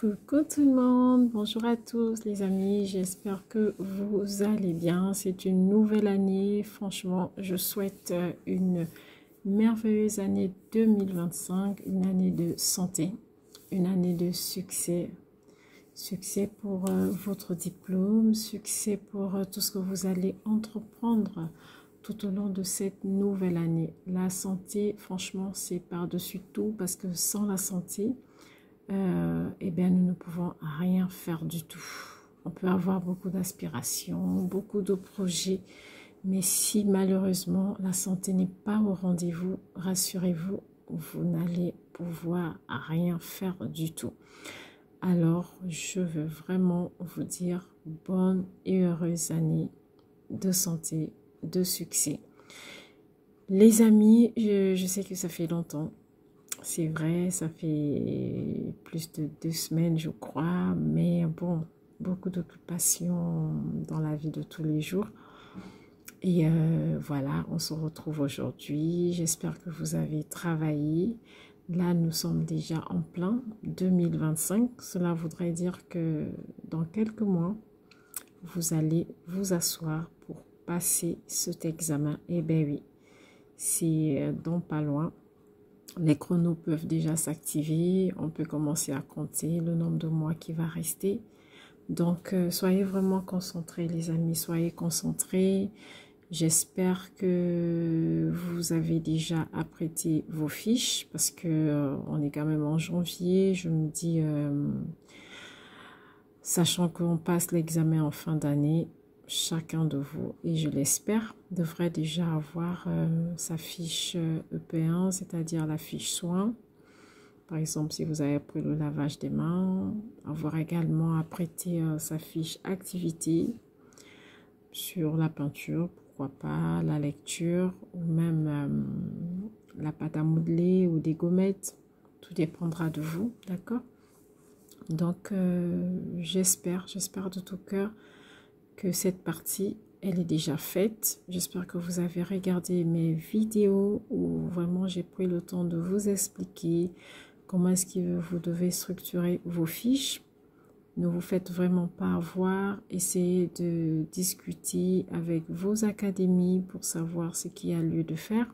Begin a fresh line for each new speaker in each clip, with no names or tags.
Coucou tout le monde, bonjour à tous les amis, j'espère que vous allez bien. C'est une nouvelle année, franchement je souhaite une merveilleuse année 2025, une année de santé, une année de succès. Succès pour votre diplôme, succès pour tout ce que vous allez entreprendre tout au long de cette nouvelle année. La santé, franchement, c'est par-dessus tout parce que sans la santé, eh bien, nous ne pouvons rien faire du tout. On peut avoir beaucoup d'aspirations, beaucoup de projets, mais si malheureusement la santé n'est pas au rendez-vous, rassurez-vous, vous n'allez pouvoir rien faire du tout. Alors, je veux vraiment vous dire bonne et heureuse année de santé, de succès. Les amis, je sais que ça fait longtemps. C'est vrai, ça fait plus de 2 semaines, je crois, mais bon, beaucoup d'occupations dans la vie de tous les jours. Et voilà, on se retrouve aujourd'hui. J'espère que vous avez travaillé. Là, nous sommes déjà en plein 2025. Cela voudrait dire que dans quelques mois, vous allez vous asseoir pour passer cet examen. Eh bien oui, c'est dans pas loin. Les chronos peuvent déjà s'activer, on peut commencer à compter le nombre de mois qui va rester. Donc, soyez vraiment concentrés les amis, soyez concentrés. J'espère que vous avez déjà apprêté vos fiches parce que on est quand même en janvier. Je me dis, sachant qu'on passe l'examen en fin d'année, chacun de vous, et je l'espère, devrait déjà avoir sa fiche EP1, c'est-à-dire la fiche soins. Par exemple, si vous avez pris le lavage des mains, avoir également apprêté sa fiche activité sur la peinture, pourquoi pas, la lecture, ou même la pâte à modeler ou des gommettes. Tout dépendra de vous, d'accord? Donc, j'espère de tout cœur que cette partie, elle est déjà faite. J'espère que vous avez regardé mes vidéos où vraiment j'ai pris le temps de vous expliquer comment est-ce que vous devez structurer vos fiches. Ne vous faites vraiment pas avoir. Essayez de discuter avec vos académies pour savoir ce qu'il y a lieu de faire,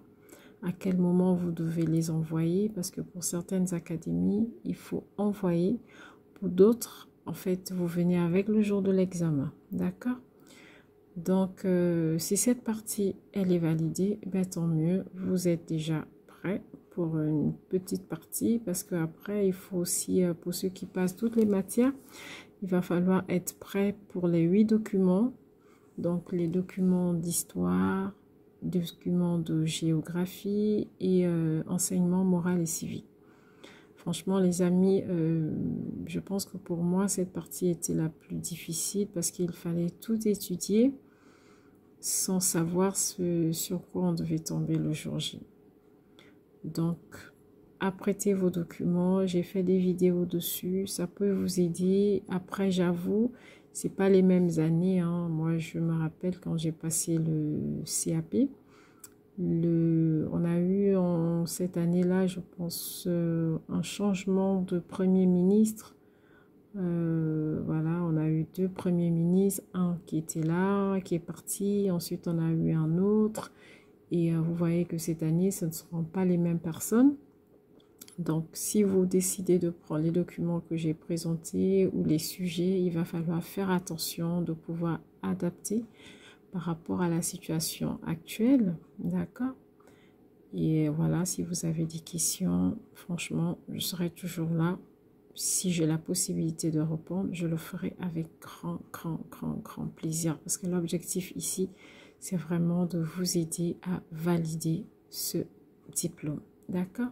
à quel moment vous devez les envoyer, parce que pour certaines académies, il faut envoyer. Pour d'autres, en fait, vous venez avec le jour de l'examen. D'accord? Donc, si cette partie, elle est validée, ben, tant mieux. Vous êtes déjà prêt pour une petite partie. Parce qu'après, il faut aussi, pour ceux qui passent toutes les matières, il va falloir être prêt pour les 8 documents. Donc, les documents d'histoire, documents de géographie et enseignement moral et civique. Franchement, les amis, je pense que pour moi, cette partie était la plus difficile parce qu'il fallait tout étudier sans savoir sur quoi on devait tomber le jour J. Donc, apprêtez vos documents. J'ai fait des vidéos dessus. Ça peut vous aider. Après, j'avoue, c'est pas les mêmes années, hein. Moi, je me rappelle quand j'ai passé le CAP. On a eu cette année-là, je pense, un changement de Premier ministre. Voilà, on a eu 2 premiers ministres, un qui était là, qui est parti, ensuite on a eu un autre. Et vous voyez que cette année, ce ne seront pas les mêmes personnes. Donc, si vous décidez de prendre les documents que j'ai présentés ou les sujets, il va falloir faire attention de pouvoir adapter par rapport à la situation actuelle, d'accord? Et voilà, si vous avez des questions, franchement, je serai toujours là. Si j'ai la possibilité de répondre, je le ferai avec grand plaisir. Parce que l'objectif ici, c'est vraiment de vous aider à valider ce diplôme, d'accord?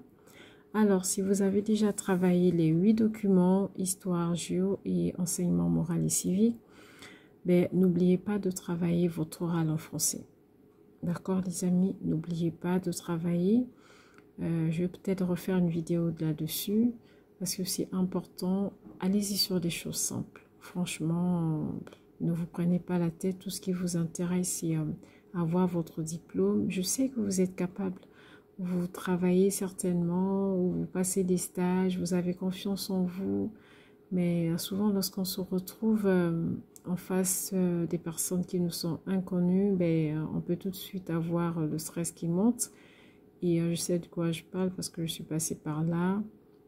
Alors, si vous avez déjà travaillé les 8 documents, histoire, géo et enseignement moral et civique, ben, n'oubliez pas de travailler votre oral en français. D'accord, les amis, n'oubliez pas de travailler. Je vais peut-être refaire une vidéo là-dessus parce que c'est important. Allez-y sur des choses simples. Franchement, ne vous prenez pas la tête. Tout ce qui vous intéresse, c'est avoir votre diplôme. Je sais que vous êtes capable. Vous travaillez certainement, ou vous passez des stages, vous avez confiance en vous. Mais souvent, lorsqu'on se retrouve en face des personnes qui nous sont inconnues, ben, on peut tout de suite avoir le stress qui monte. Et je sais de quoi je parle parce que je suis passée par là.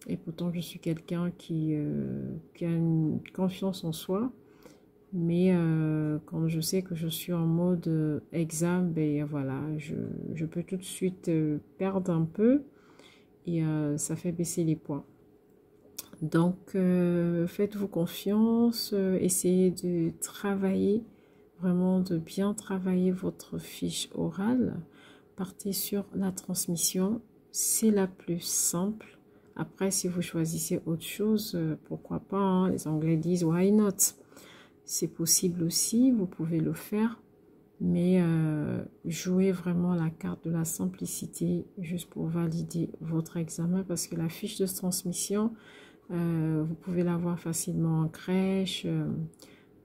Et pourtant, je suis quelqu'un qui a une confiance en soi. Mais quand je sais que je suis en mode examen, ben voilà, je peux tout de suite perdre un peu et ça fait baisser les points. Donc, faites-vous confiance, essayez de travailler, vraiment de bien travailler votre fiche orale. Partez sur la transmission, c'est la plus simple. Après, si vous choisissez autre chose, pourquoi pas, hein, les Anglais disent why not. C'est possible aussi, vous pouvez le faire, mais jouez vraiment la carte de la simplicité juste pour valider votre examen parce que la fiche de transmission, vous pouvez l'avoir facilement en crèche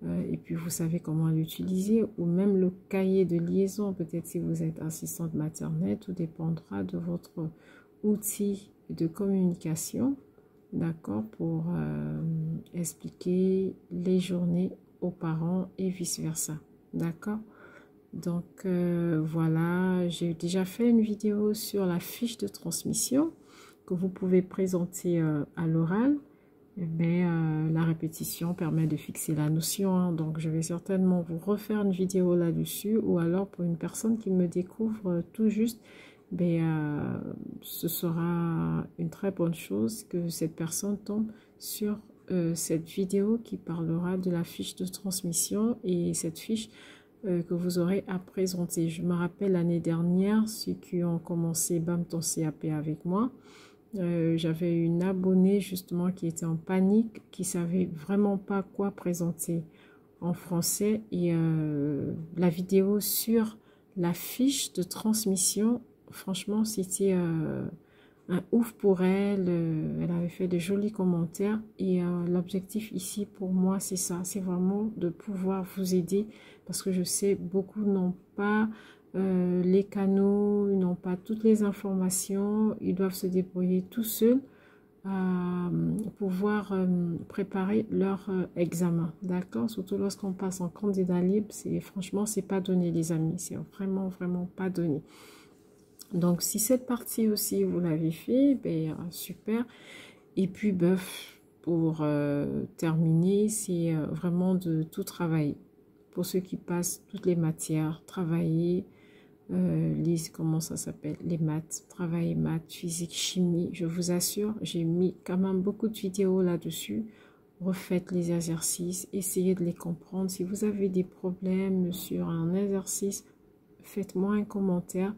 et puis vous savez comment l'utiliser ou même le cahier de liaison, peut-être si vous êtes assistante maternelle, tout dépendra de votre outil de communication, d'accord, pour expliquer les journées aux parents et vice-versa, d'accord. Donc voilà, j'ai déjà fait une vidéo sur la fiche de transmission que vous pouvez présenter à l'oral, mais la répétition permet de fixer la notion, hein. Donc je vais certainement vous refaire une vidéo là-dessus, ou alors pour une personne qui me découvre tout juste, ce sera une très bonne chose que cette personne tombe sur cette vidéo qui parlera de la fiche de transmission et cette fiche que vous aurez à présenter. Je me rappelle l'année dernière, ceux qui ont commencé BAM ton CAP avec moi, j'avais une abonnée justement qui était en panique, qui savait vraiment pas quoi présenter en français et la vidéo sur la fiche de transmission, franchement c'était un ouf pour elle. Elle avait fait de jolis commentaires et l'objectif ici pour moi c'est ça, c'est vraiment de pouvoir vous aider parce que je sais beaucoup n'ont pas les canaux, ils n'ont pas toutes les informations, ils doivent se débrouiller tout seuls à pouvoir préparer leur examen, d'accord, surtout lorsqu'on passe en candidat libre, c'est franchement c'est pas donné les amis, c'est vraiment pas donné. Donc, si cette partie aussi, vous l'avez fait, ben, super. Et puis, pour terminer, c'est vraiment de tout travailler. Pour ceux qui passent toutes les matières, travailler, comment ça s'appelle, les maths, travailler maths, physique, chimie. Je vous assure, j'ai mis quand même beaucoup de vidéos là-dessus. Refaites les exercices, essayez de les comprendre. Si vous avez des problèmes sur un exercice, faites-moi un commentaire.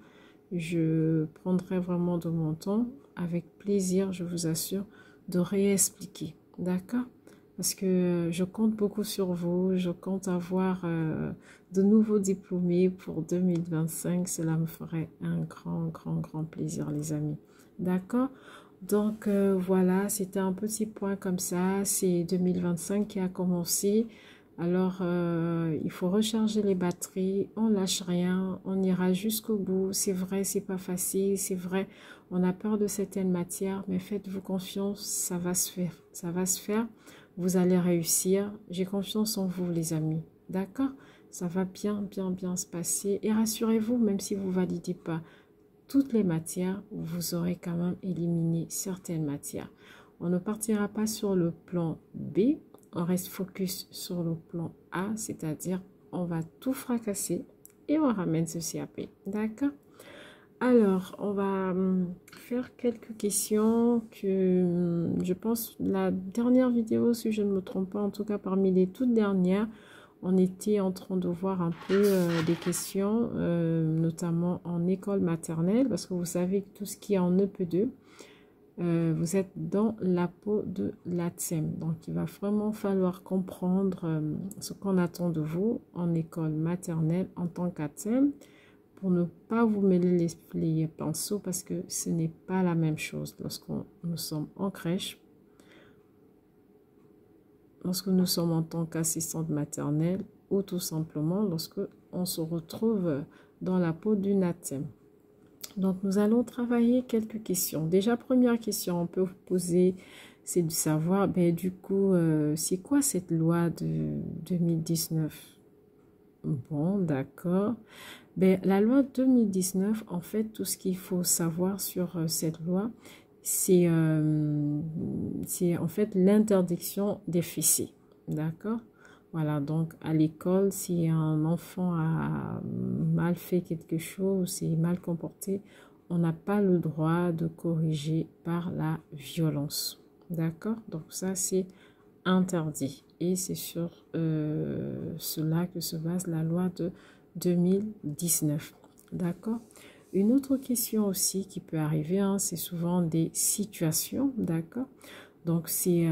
Je prendrai vraiment de mon temps, avec plaisir, je vous assure, de réexpliquer, d'accord? Parce que je compte beaucoup sur vous, je compte avoir de nouveaux diplômés pour 2025, cela me ferait un grand plaisir les amis, d'accord? Donc voilà, c'était un petit point comme ça, c'est 2025 qui a commencé. Alors, il faut recharger les batteries, on lâche rien, on ira jusqu'au bout. C'est vrai, c'est pas facile, c'est vrai, on a peur de certaines matières, mais faites-vous confiance, ça va se faire, ça va se faire. Vous allez réussir. J'ai confiance en vous, les amis, d'accord? Ça va bien se passer. Et rassurez-vous, même si vous validez pas toutes les matières, vous aurez quand même éliminé certaines matières. On ne partira pas sur le plan B. On reste focus sur le plan A, c'est-à-dire on va tout fracasser et on ramène ce CAP. D'accord? Alors, on va faire quelques questions que je pense la dernière vidéo, si je ne me trompe pas, en tout cas parmi les toutes dernières, on était en train de voir un peu des questions, notamment en école maternelle, parce que vous savez que tout ce qui est en EP2, vous êtes dans la peau de l'ATSEM. Donc, il va vraiment falloir comprendre ce qu'on attend de vous en école maternelle en tant qu'ATSEM pour ne pas vous mêler les pinceaux parce que ce n'est pas la même chose lorsque nous sommes en crèche, lorsque nous sommes en tant qu'assistante maternelle ou tout simplement lorsque on se retrouve dans la peau d'une ATSEM. Donc, nous allons travailler quelques questions. Déjà, première question, on peut vous poser c'est de savoir, ben, du coup, c'est quoi cette loi de 2019? Bon, d'accord. Ben, la loi 2019, en fait, tout ce qu'il faut savoir sur cette loi, c'est en fait l'interdiction des fessées. D'accord? Voilà, donc à l'école, si un enfant a mal fait quelque chose, s'est mal comporté, on n'a pas le droit de corriger par la violence. D'accord? Donc ça, c'est interdit. Et c'est sur cela que se base la loi de 2019. D'accord? Une autre question aussi qui peut arriver, hein, c'est souvent des situations, d'accord? Donc, c'est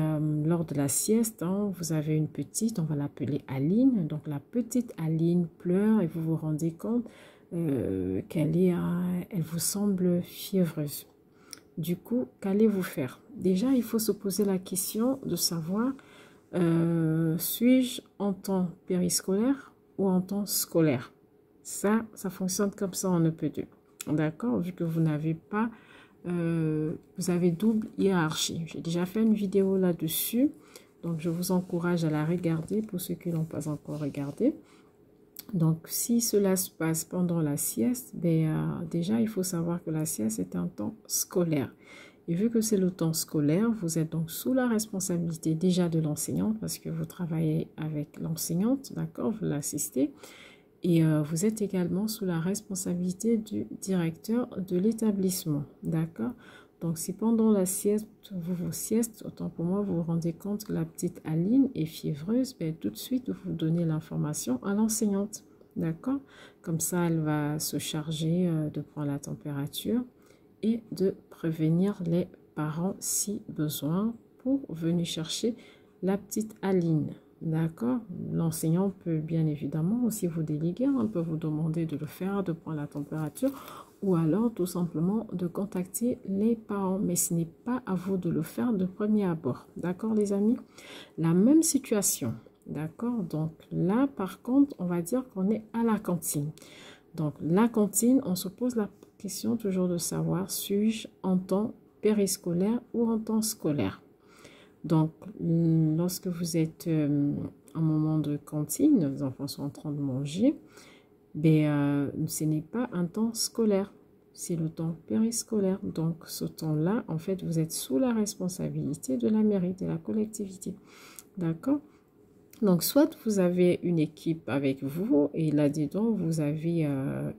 lors de la sieste, hein, vous avez une petite, on va l'appeler Aline. Donc, la petite Aline pleure et vous vous rendez compte elle vous semble fiévreuse. Du coup, qu'allez-vous faire? Déjà, il faut se poser la question de savoir, suis-je en temps périscolaire ou en temps scolaire? Ça fonctionne comme ça, on ne peut deux. D'accord? Vu que vous n'avez pas, vous avez double hiérarchie. J'ai déjà fait une vidéo là-dessus. Donc, je vous encourage à la regarder pour ceux qui n'ont pas encore regardé. Donc, si cela se passe pendant la sieste, déjà, il faut savoir que la sieste est un temps scolaire. Et vu que c'est le temps scolaire, vous êtes donc sous la responsabilité déjà de l'enseignante parce que vous travaillez avec l'enseignante, d'accord, vous l'assistez. Et vous êtes également sous la responsabilité du directeur de l'établissement, d'accord? Donc, si pendant la sieste, vous sieste, autant pour moi, vous vous rendez compte que la petite Aline est fiévreuse, tout de suite, vous donnez l'information à l'enseignante, d'accord? Comme ça, elle va se charger de prendre la température et de prévenir les parents si besoin pour venir chercher la petite Aline. D'accord? L'enseignant peut bien évidemment aussi vous déléguer, on peut vous demander de le faire, de prendre la température ou alors tout simplement de contacter les parents. Mais ce n'est pas à vous de le faire de premier abord. D'accord les amis? La même situation. D'accord? Donc là par contre, on va dire qu'on est à la cantine. Donc la cantine, on se pose la question toujours de savoir, suis-je en temps périscolaire ou en temps scolaire? Donc, lorsque vous êtes en moment de cantine, les enfants sont en train de manger, ce n'est pas un temps scolaire, c'est le temps périscolaire. Donc, ce temps-là, en fait, vous êtes sous la responsabilité de la mairie, de la collectivité. D'accord? Donc, soit vous avez une équipe avec vous et là-dedans, vous avez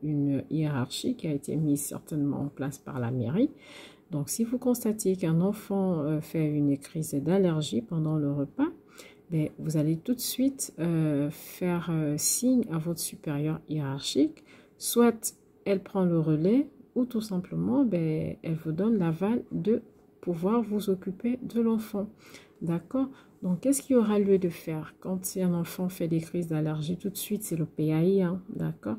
une hiérarchie qui a été mise certainement en place par la mairie. Donc, si vous constatez qu'un enfant fait une crise d'allergie pendant le repas, vous allez tout de suite faire signe à votre supérieur hiérarchique. Soit elle prend le relais ou tout simplement, elle vous donne l'aval de pouvoir vous occuper de l'enfant. D'accord? Donc, qu'est-ce qu'il y aura lieu de faire quand un enfant fait des crises d'allergie? Tout de suite, c'est le PAI, hein, d'accord?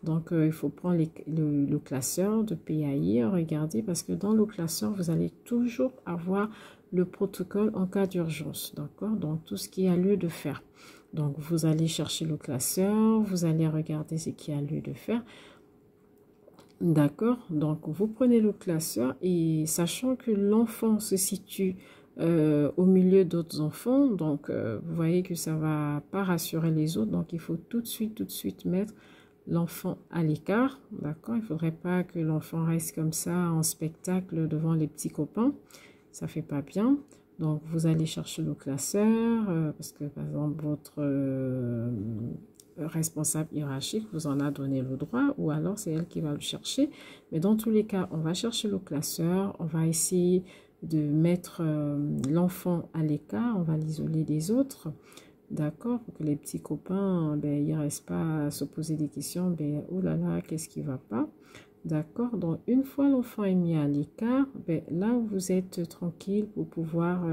Donc, il faut prendre le classeur de PAI, regarder, parce que dans le classeur, vous allez toujours avoir le protocole en cas d'urgence, d'accord? Donc, tout ce qui a lieu de faire. Donc, vous allez chercher le classeur, vous allez regarder ce qui a lieu de faire. D'accord? Donc, vous prenez le classeur et sachant que l'enfant se situe au milieu d'autres enfants, donc vous voyez que ça ne va pas rassurer les autres, donc il faut tout de suite mettre l'enfant à l'écart, d'accord? Il ne faudrait pas que l'enfant reste comme ça en spectacle devant les petits copains, ça ne fait pas bien. Donc vous allez chercher le classeur, parce que par exemple votre responsable hiérarchique vous en a donné le droit, ou alors c'est elle qui va le chercher. Mais dans tous les cas, on va chercher le classeur, on va essayer de mettre l'enfant à l'écart, on va l'isoler des autres, d'accord, pour que les petits copains, ils ne restent pas à se poser des questions, oh là là, qu'est-ce qui ne va pas, d'accord. Donc, une fois l'enfant est mis à l'écart, là, vous êtes tranquille pour pouvoir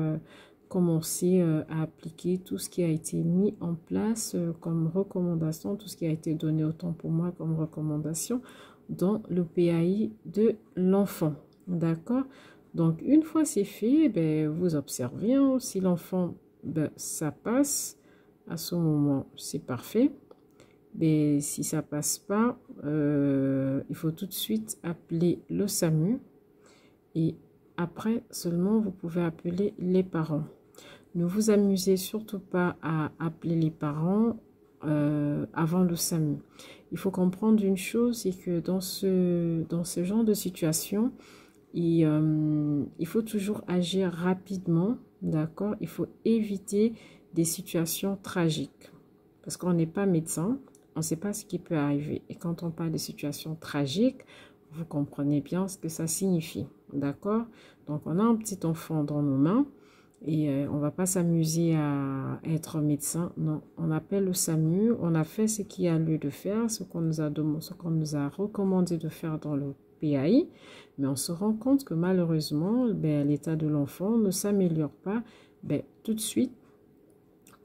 commencer à appliquer tout ce qui a été mis en place comme recommandation, tout ce qui a été donné autant pour moi comme recommandation dans le PAI de l'enfant, d'accord. Donc, une fois c'est fait, vous observez, hein, si l'enfant, ça passe, à ce moment, c'est parfait. Mais si ça passe pas, il faut tout de suite appeler le SAMU et après seulement vous pouvez appeler les parents. Ne vous amusez surtout pas à appeler les parents avant le SAMU. Il faut comprendre une chose, c'est que dans ce genre de situation, il faut toujours agir rapidement, d'accord? Il faut éviter des situations tragiques parce qu'on n'est pas médecin, on ne sait pas ce qui peut arriver. Et quand on parle de situations tragiques, vous comprenez bien ce que ça signifie, d'accord? Donc, on a un petit enfant dans nos mains et on ne va pas s'amuser à être médecin. Non, on appelle le SAMU, on a fait ce qu'il y a lieu de faire, ce qu'on nous a recommandé de faire dans le PAI, mais on se rend compte que malheureusement, l'état de l'enfant ne s'améliore pas. Tout de suite,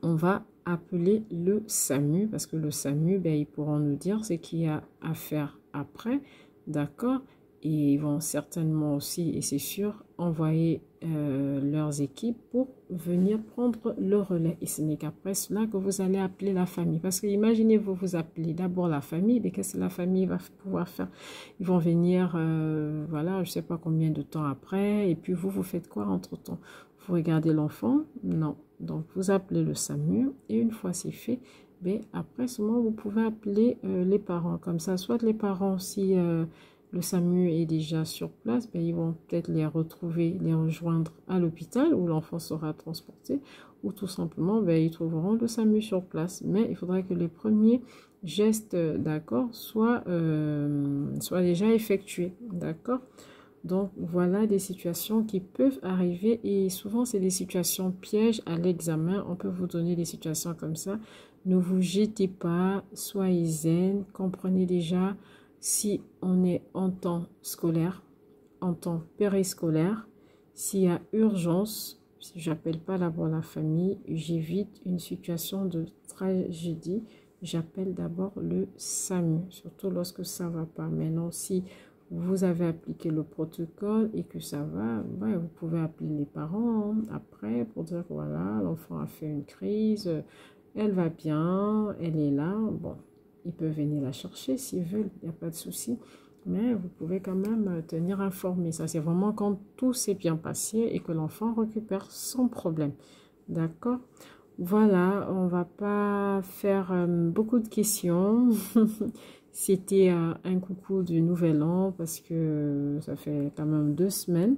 on va appeler le SAMU parce que le SAMU, ils pourront nous dire ce qu'il y a à faire après, d'accord? Et ils vont certainement aussi, et c'est sûr, envoyer leurs équipes pour venir prendre le relais. Et ce n'est qu'après cela que vous allez appeler la famille. Parce que imaginez, vous appelez d'abord la famille, mais qu'est-ce que la famille va pouvoir faire? Ils vont venir, voilà, je ne sais pas combien de temps après, et puis vous faites quoi entre-temps? Vous regardez l'enfant? Non. Donc, vous appelez le SAMU, et une fois c'est fait, après seulement, vous pouvez appeler les parents. Comme ça, soit les parents, si le SAMU est déjà sur place, ils vont peut-être les retrouver, les rejoindre à l'hôpital où l'enfant sera transporté, ou tout simplement, ils trouveront le SAMU sur place. Mais il faudrait que les premiers gestes, d'accord, soient déjà effectués, d'accord? Donc, voilà des situations qui peuvent arriver et souvent, c'est des situations pièges à l'examen. On peut vous donner des situations comme ça. Ne vous jetez pas, soyez zen, comprenez déjà si on est en temps scolaire, en temps périscolaire, s'il y a urgence, si j'appelle pas d'abord la famille, j'évite une situation de tragédie, j'appelle d'abord le SAMU, surtout lorsque ça va pas. Maintenant, si vous avez appliqué le protocole et que ça va, vous pouvez appeler les parents après pour dire voilà, l'enfant a fait une crise, elle va bien, elle est là. Bon, ils peuvent venir la chercher s'ils veulent, il n'y a pas de souci. Mais vous pouvez quand même tenir informé. Ça, c'est vraiment quand tout s'est bien passé et que l'enfant récupère sans problème. D'accord? Voilà, on va pas faire beaucoup de questions. C'était un coucou du Nouvel An parce que ça fait quand même 2 semaines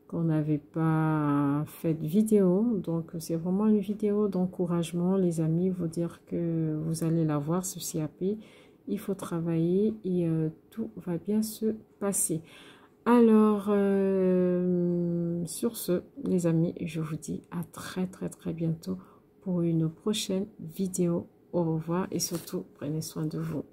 qu'on n'avait pas fait de vidéo. Donc, c'est vraiment une vidéo d'encouragement, les amis, vous dire que vous allez la voir, ce CAP. Il faut travailler et tout va bien se passer. Alors, sur ce, les amis, je vous dis à très, très, très bientôt pour une prochaine vidéo. Au revoir et surtout, prenez soin de vous.